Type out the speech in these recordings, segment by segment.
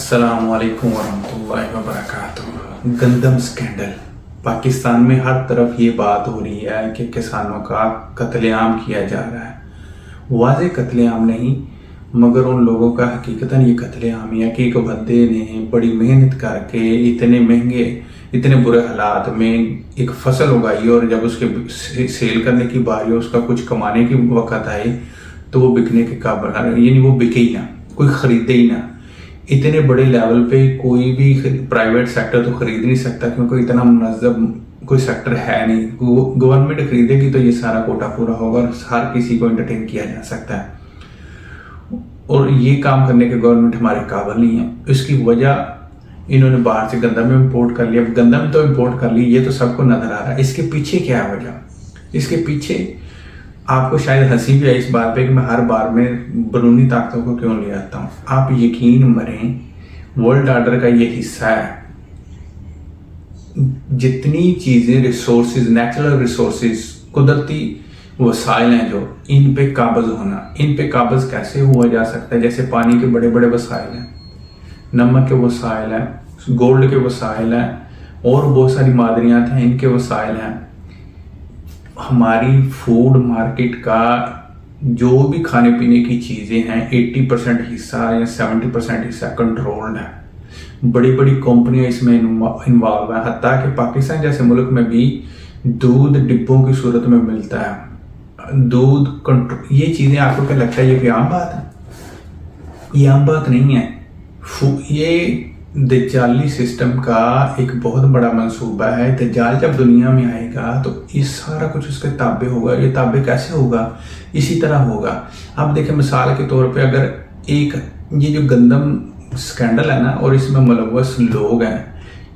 अस्सलामुअलैकुम वरहमतुल्लाहि वबरकातुहू। गंदम स्कैंडल। पाकिस्तान में हर तरफ ये बात हो रही है कि किसानों का कत्लेआम किया जा रहा है। वाज़े कत्लेआम नहीं, मगर उन लोगों का हकीकतन ये कत्लेआम है कि एक बंदे ने बड़ी मेहनत करके इतने महंगे, इतने बुरे हालात में एक फसल उगाई और जब उसके सेल करने की बारी हो, उसका कुछ कमाने की वक्त आए तो वो बिकने के काबिल, यानी वो बिके ही ना, कोई खरीदे ही ना। इतने बड़े लेवल पे कोई भी प्राइवेट सेक्टर तो खरीद नहीं सकता, क्योंकि इतना मुनज़्ज़म कोई सेक्टर है नहीं। गवर्नमेंट खरीदेगी तो ये सारा कोटा पूरा होगा और हर किसी को एंटरटेन किया जा सकता है, और ये काम करने के गवर्नमेंट हमारे काबिल नहीं है। इसकी वजह इन्होंने बाहर से गंदम इम्पोर्ट कर लिया। गंदम तो इम्पोर्ट कर ली, ये तो सबको नजर आ रहा है। इसके पीछे क्या है वजह? इसके पीछे आपको शायद हंसी भी आई इस बात पे कि मैं हर बार में बैरूनी ताकतों को क्यों ले आता हूँ। आप यकीन मरें, वर्ल्ड ऑर्डर का ये हिस्सा है। जितनी चीजें, रिसोर्सेज, नेचुरल रिसोर्सेज, कुदरती वसाइल हैं जो, इन पे काबज होना। इन पे काबज कैसे हुआ जा सकता है? जैसे पानी के बड़े बड़े वसाइल हैं, नमक के वसाइल हैं, गोल्ड के वसाइल हैं, और बहुत सारी मादनियात हैं, इनके वसाइल हैं। हमारी फूड मार्केट का जो भी खाने पीने की चीज़ें हैं, 80% हिस्सा या 70% हिस्सा कंट्रोल्ड है। बड़ी बड़ी कंपनियां इसमें इन्वॉल्व है। हत्ता कि पाकिस्तान जैसे मुल्क में भी दूध डिब्बों की सूरत में मिलता है। दूध कंट्रोल, ये चीज़ें आपको क्या लगता है ये कोई आम बात है? ये आम बात नहीं है। ये दज्जाली सिस्टम का एक बहुत बड़ा मंसूबा है। दज्जाल जब दुनिया में आएगा तो ये सारा कुछ उसके ताबे होगा। ये ताबे कैसे होगा? इसी तरह होगा। अब देखें, मिसाल के तौर पे अगर एक ये जो गंदम स्कैंडल है ना, और इसमें मुलव्वस लोग हैं,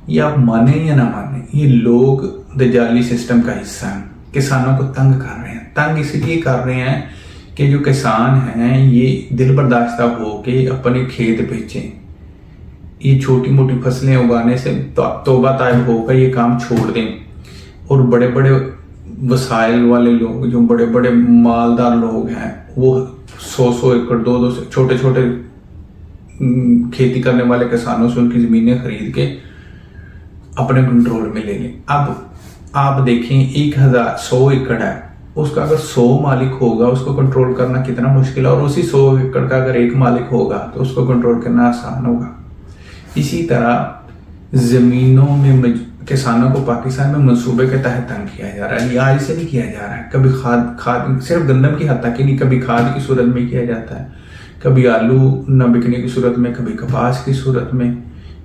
ये आप माने या ना माने, ये लोग दज्जाली सिस्टम का हिस्सा हैं। किसानों को तंग कर रहे हैं। तंग इसलिए कर रहे हैं कि जो किसान हैं ये दिल बर्दाश्ता होके अपने खेत बेचें। ये छोटी मोटी फसलें उगाने से तौबा तायब होकर ये काम छोड़ दें, और बड़े बड़े वसाइल वाले लोग, जो बड़े बड़े मालदार लोग हैं, वो 100 एकड़, 200 छोटे छोटे खेती करने वाले किसानों से उनकी ज़मीनें खरीद के अपने कंट्रोल में ले लें। अब आप देखें, 100 एकड़ है, उसका अगर 100 मालिक होगा, उसको कंट्रोल करना कितना मुश्किल है, और उसी 100 एकड़ का अगर एक मालिक होगा तो उसको कंट्रोल करना आसान होगा। इसी तरह ज़मीनों में किसानों को पाकिस्तान में मंसूबे के तहत तंग किया जा रहा है। ये आज से नहीं किया जा रहा है। कभी खाद सिर्फ गंदम की हद तक ही नहीं, कभी खाद की सूरत में किया जाता है, कभी आलू न बिकने की सूरत में, कभी कपास की सूरत में,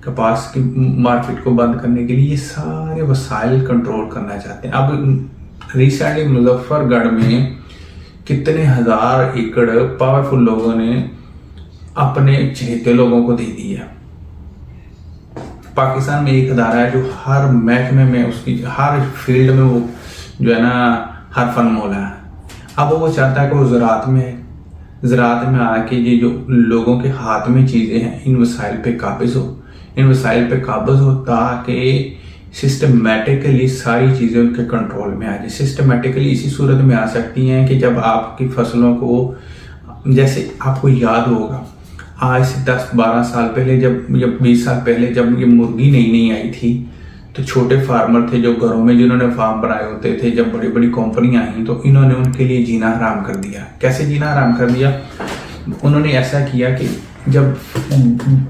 कपास की मार्केट को बंद करने के लिए ये सारे वसाइल कंट्रोल करना चाहते हैं। अब रिसेंटली मुजफ्फरगढ़ में कितने हजार एकड़ पावरफुल लोगों ने अपने चहेते लोगों को दे दिया। पाकिस्तान में एक अदारा है जो हर महकमे में, उसकी हर फील्ड में वो जो है ना हर फन मौला है। अब वो चाहता है कि वो ज़राअत में आके ये जो लोगों के हाथ में चीज़ें हैं, इन वसाइल पे काबिज हो, ताकि सिस्टमेटिकली सारी चीज़ें उनके कंट्रोल में आ जाए। सिस्टमेटिकली इसी सूरत में आ सकती हैं कि जब आपकी फसलों को, जैसे आपको याद होगा आज से 10-12 साल पहले, जब 20 साल पहले जब ये मुर्गी नई आई थी, तो छोटे फार्मर थे जो घरों में जिन्होंने फार्म बनाए होते थे, जब बड़ी बड़ी कंपनियां आई तो इन्होंने उनके लिए जीना हराम कर दिया। कैसे जीना हराम कर दिया? उन्होंने ऐसा किया कि जब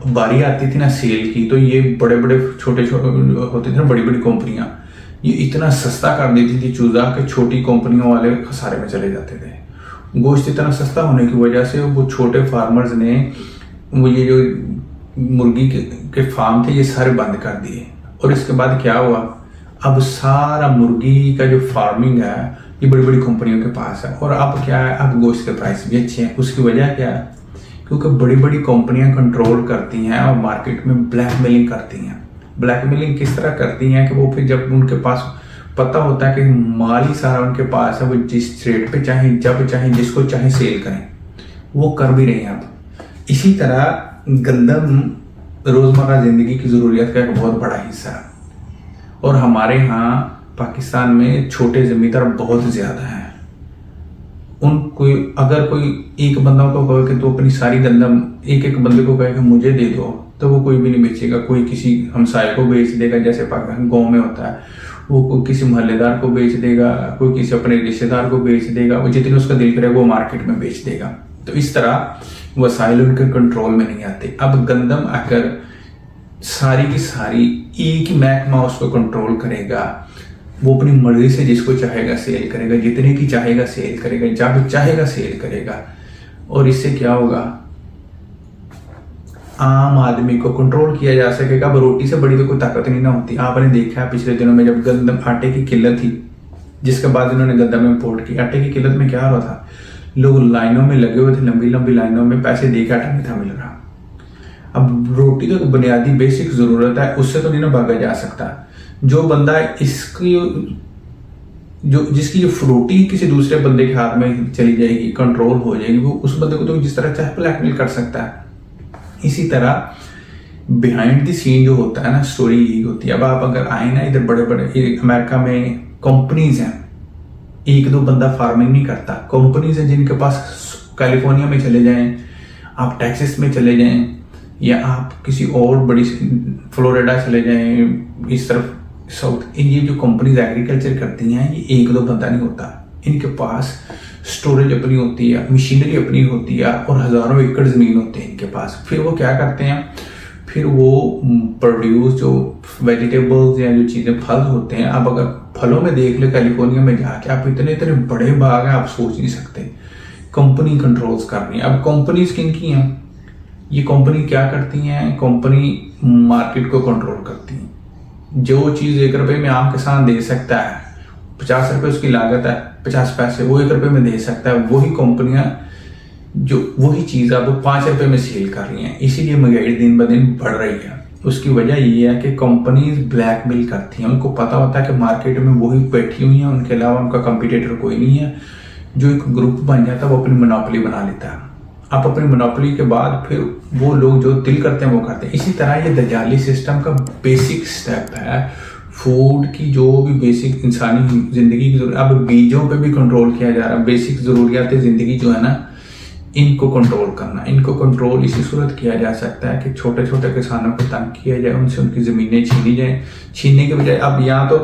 बारी आती थी ना सेल की, तो ये बड़े बड़े छोटे होते थे ना, बड़ी बड़ी कंपनियां, ये इतना सस्ता कर देती थी चूजा कि छोटी कंपनियों वाले खसारे में चले जाते थे। गोश्त इतना सस्ता होने की वजह से वो छोटे फार्मर्स ने वो ये जो मुर्गी के फार्म थे ये सारे बंद कर दिए। और इसके बाद क्या हुआ? अब सारा मुर्गी का जो फार्मिंग है ये बड़ी बड़ी कंपनियों के पास है, और अब क्या है, अब गोश्त के प्राइस भी अच्छे हैं। उसकी वजह क्या है? क्योंकि बड़ी बड़ी कंपनियां कंट्रोल करती हैं और मार्केट में ब्लैकमेलिंग करती हैं। ब्लैकमेलिंग किस तरह करती हैं कि वो फिर जब उनके पास पता होता है कि माल ही सारा उनके पास है, वो जिस रेट पे चाहे, जब चाहे, जिसको चाहे सेल करें, वो कर भी रहे हैं। अब इसी तरह गंदम रोज़मर्रा ज़िंदगी की ज़रूरियात का एक बहुत बड़ा हिस्सा है, और हमारे यहाँ पाकिस्तान में छोटे ज़मींदार बहुत ज़्यादा हैं। अगर कोई एक बंदा को कहे कि तू अपनी सारी गंदम एक एक बंदे को कहे कि मुझे दे दो, तो वो कोई भी नहीं बेचेगा। कोई किसी हमसाये को बेच देगा, जैसे पाकिस्तान गाँव में होता है, वो कोई किसी मोहल्लेदार को बेच देगा, कोई किसी अपने रिश्तेदार को बेच देगा, वो जितनी उसका दिल करेगा वो मार्केट में बेच देगा। तो इस तरह वसाइल उनके कंट्रोल में नहीं आते। अब गंदम अगर सारी की सारी एक ही महकमा उसको कंट्रोल करेगा, वो अपनी मर्जी से जिसको चाहेगा सेल करेगा, जितने की चाहेगा सेल करेगा, जब चाहेगा सेल करेगा। और इससे क्या होगा, आम आदमी को कंट्रोल किया जा सकेगा। अब रोटी से बड़ी तो कोई ताकत नहीं ना होती। आपने देखा है पिछले दिनों में जब गंदम आटे की किल्लत थी, जिसके बाद इन्होंने गंदम इंपोर्ट की। आटे की किल्लत में क्या हो रहा था, लोग लाइनों में लगे हुए थे, लंबी लंबी लाइनों में, पैसे देकर आटा नहीं था मिल रहा। अब रोटी तो बुनियादी बेसिक जरूरत है, उससे तो नहीं ना भागा जा सकता। जो बंदा इसकी जिसकी जो रोटी किसी दूसरे बंदे के हाथ में चली जाएगी, कंट्रोल हो जाएगी, वो उस बंदे को तो जिस तरह चाहे ब्लैकमेल कर सकता है। इसी तरह बिहाइंड द सीन जो होता है ना, स्टोरी यही होती है। अब आप अगर आए ना इधर, बड़े बड़े अमेरिका में कंपनीज हैं, एक दो बंदा फार्मिंग नहीं करता, कंपनीज हैं जिनके पास, कैलिफोर्निया में चले जाएं, आप टेक्सास में चले जाएं, या आप किसी और बड़ी फ्लोरिडा चले जाएं, इस तरफ साउथ, ये जो कंपनीज एग्रीकल्चर करती हैं, ये एक दो बंदा नहीं होता। इनके पास स्टोरेज अपनी होती है, मशीनरी अपनी होती है, और हजारों एकड़ जमीन होते हैं इनके पास। फिर वो क्या करते हैं, फिर वो प्रोड्यूस जो वेजिटेबल्स या जो चीज़ें फल होते हैं, अब अगर फलों में देख ले कैलिफोर्निया में जाके, आप इतने इतने बड़े बाग हैं, आप सोच नहीं सकते। कंपनी कंट्रोल्स कर रही है। अब कंपनीज किन की हैं, ये कंपनी क्या करती हैं, कंपनी मार्केट को कंट्रोल करती हैं। जो चीज़ 1 रुपए में आम किसान दे सकता है, 50 रुपए उसकी लागत है, 50 पैसे वो 1 रुपए में दे सकता है, वही कंपनियां जो वही चीज़ अब 5 रुपए में सेल कर रही हैं। इसीलिए महंगाई दिन ब दिन बढ़ रही है। उसकी वजह ये है कि कंपनीज ब्लैकमेल करती हैं। उनको पता होता है कि मार्केट में वही बैठी हुई हैं, उनके अलावा उनका कंपटीटर कोई नहीं है। जो एक ग्रुप बन जाता है वो अपनी मोनोपोली बना लेता है। आप अपनी मोनोपोली के बाद फिर वो लोग जो दिल करते हैं वो करते हैं। इसी तरह ये दजाली सिस्टम का बेसिक स्टेप है। फूड की जो भी बेसिक इंसानी जिंदगी की जरूरत, अब बीजों पे भी कंट्रोल किया जा रहा है। बेसिक जरूरियात जिंदगी जो है ना, इनको कंट्रोल करना, इनको कंट्रोल इसी सूरत किया जा सकता है कि छोटे छोटे किसानों को तंग किया जाए, उनसे उनकी ज़मीनें छीनी जाए। छीनने के बजाय अब यहाँ तो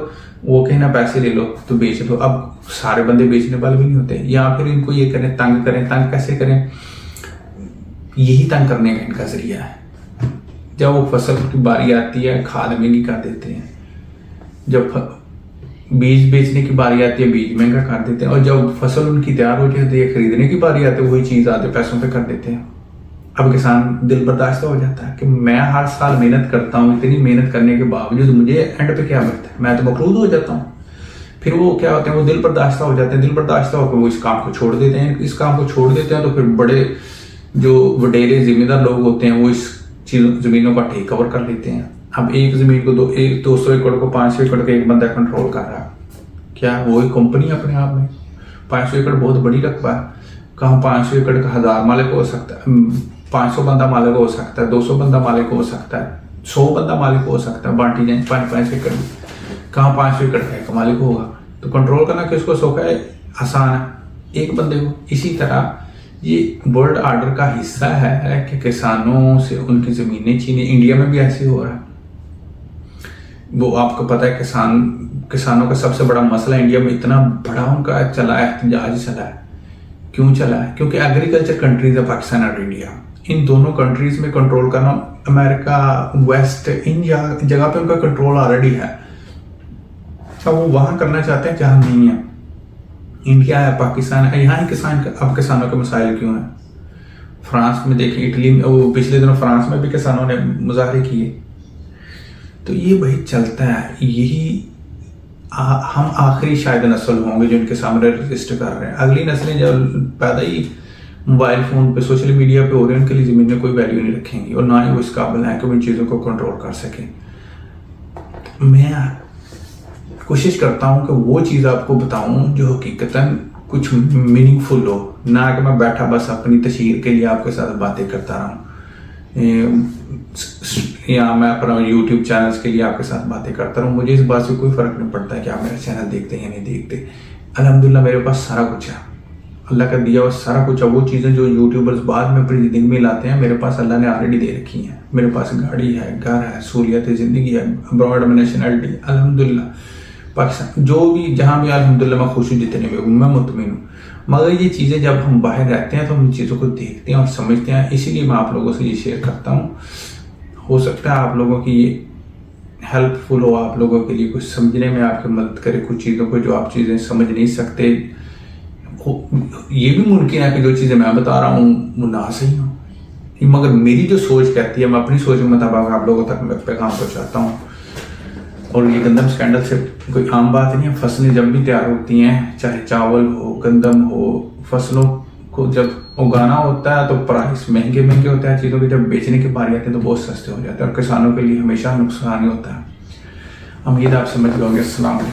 वो कहना पैसे ले लो तो बेच दो, अब सारे बंदे बेचने वाले भी नहीं होते। या फिर इनको ये करें, तंग करें। तंग कैसे करें, यही तंग करने का इनका जरिया है। जब वो फसल की बारी आती है, खाद महंगी कर देते हैं। जब बीज बेचने की बारी आती है, बीज महंगा कर देते हैं। और जब फसल उनकी तैयार हो जाती है, खरीदने की बारी आती है, वही चीज़ आधे पैसों पे कर देते हैं। अब किसान दिल बर्दाश्त हो जाता है कि मैं हर साल मेहनत करता हूँ, इतनी मेहनत करने के बावजूद मुझे एंड पे क्या मिलता है, मैं तो मकरूद हो जाता हूँ। फिर वो क्या होते हैं, वो दिल बर्दाश्त हो जाते हैं। दिल बर्दाश्त होकर वो इस काम को छोड़ देते हैं। इस काम को छोड़ देते हैं तो फिर बड़े जो वडेरे जिम्मेदार लोग होते हैं वो इस जमीनों का टेक ओवर कर लेते हैं। अब एक जमीन को 200 एकड़ को 500 एकड़ का एक बंदा कंट्रोल कर रहा है। क्या वो एक कंपनी अपने आप में? 500 एकड़ बहुत बड़ी रकबा है। कहाँ 500 एकड़ का 1000 मालिक हो सकता है, 500 बंदा मालिक हो सकता है, 200 बंदा मालिक हो सकता है, 100 बंदा मालिक हो सकता है। बांटी जाए 5-5 एकड़ में, कहाँ 500 एकड़ का एक मालिक होगा? तो कंट्रोल करना किसको सौखा है? आसान है, एक बंदे को। इसी तरह ये वर्ल्ड ऑर्डर का हिस्सा है कि किसानों से उनकी जमीनें छीने। इंडिया में भी ऐसे हो रहा है। वो आपको पता है, किसानों का सबसे बड़ा मसला इंडिया में इतना बड़ा उनका चला है, एहतजाज चला है। क्यों चला है? क्योंकि एग्रीकल्चर कंट्रीज है पाकिस्तान और इंडिया। इन दोनों कंट्रीज में कंट्रोल करना, अमेरिका, वेस्ट, इन जगह पे उनका कंट्रोल ऑलरेडी है। अब वो वहां करना चाहते हैं जहां नहीं है। इंडिया है, पाकिस्तान है, यहाँ ही अब किसानों के मसाइल क्यों हैं? फ्रांस में देखें, इटली में, वो पिछले दिनों फ्रांस में भी किसानों ने मुजाहरे किए। तो ये भाई चलता है। यही हम आखिरी शायद नस्ल होंगे जो इनके सामने रजिस्ट कर रहे हैं। अगली नस्लें जब पैदा ही मोबाइल फोन पे, सोशल मीडिया पे हो रहे हैं, उनके लिए जमीन में कोई वैल्यू नहीं रखेंगी और ना ही वो इस काबिल है कि वो इन चीज़ों को कंट्रोल कर सकें। मैं कोशिश करता हूँ कि वो चीज़ आपको बताऊँ जो हकीकतन कुछ मीनिंगफुल हो, ना कि मैं बैठा बस अपनी तशहीर के लिए आपके साथ बातें करता रहूँ, या मैं अपना यूट्यूब चैनल्स के लिए आपके साथ बातें करता रहूँ। मुझे इस बात से कोई फ़र्क नहीं पड़ता है कि आप मेरा चैनल देखते हैं या नहीं देखते। अल्हम्दुलिल्लाह मेरे पास सारा कुछ है, अल्लाह का दिया हुआ सारा कुछ है। वो चीज़ें जो यूट्यूबर्स बाद में अपनी ज़िंदगी में लाते हैं, मेरे पास अल्लाह ने ऑलरेडी दे रखी हैं। मेरे पास गाड़ी है, घर है, सहूलियत ज़िंदगी है, अब्रॉड में नेशनलिटी अल्हम्दुलिल्लाह, पाकिस्तान जो भी जहाँ भी अल्हम्दुलिल्लाह मैं खुश हूँ, जितने में हूँ मैं मुतमिन हूँ। मगर ये चीज़ें जब हम बाहर रहते हैं तो हम इन चीज़ों को देखते हैं और समझते हैं, इसीलिए मैं आप लोगों से ये शेयर करता हूँ। हो सकता है आप लोगों की ये हेल्पफुल हो, आप लोगों के लिए कुछ समझने में आपकी मदद करे कुछ चीज़ों को जो आप चीज़ें समझ नहीं सकते। ये भी मुमकिन है कि जो चीज़ें मैं बता रहा हूँ वो ना सही हो, मगर मेरी जो सोच कहती है मैं अपनी सोच के मुताबिक आप लोगों तक मैं पैगाम पहुँचाता हूँ। और ये गंदम स्कैंडल से कोई आम बात नहीं है। फसलें जब भी तैयार होती हैं, चाहे चावल हो, गंदम हो, फसलों को जब उगाना होता है तो प्राइस महंगे होते हैं चीज़ों के, जब बेचने की बारी आती है तो बहुत सस्ते हो जाते हैं और किसानों के लिए हमेशा नुकसान ही होता है। उम्मीद आप समझ लोगे। अस्सलाम वालेकुम।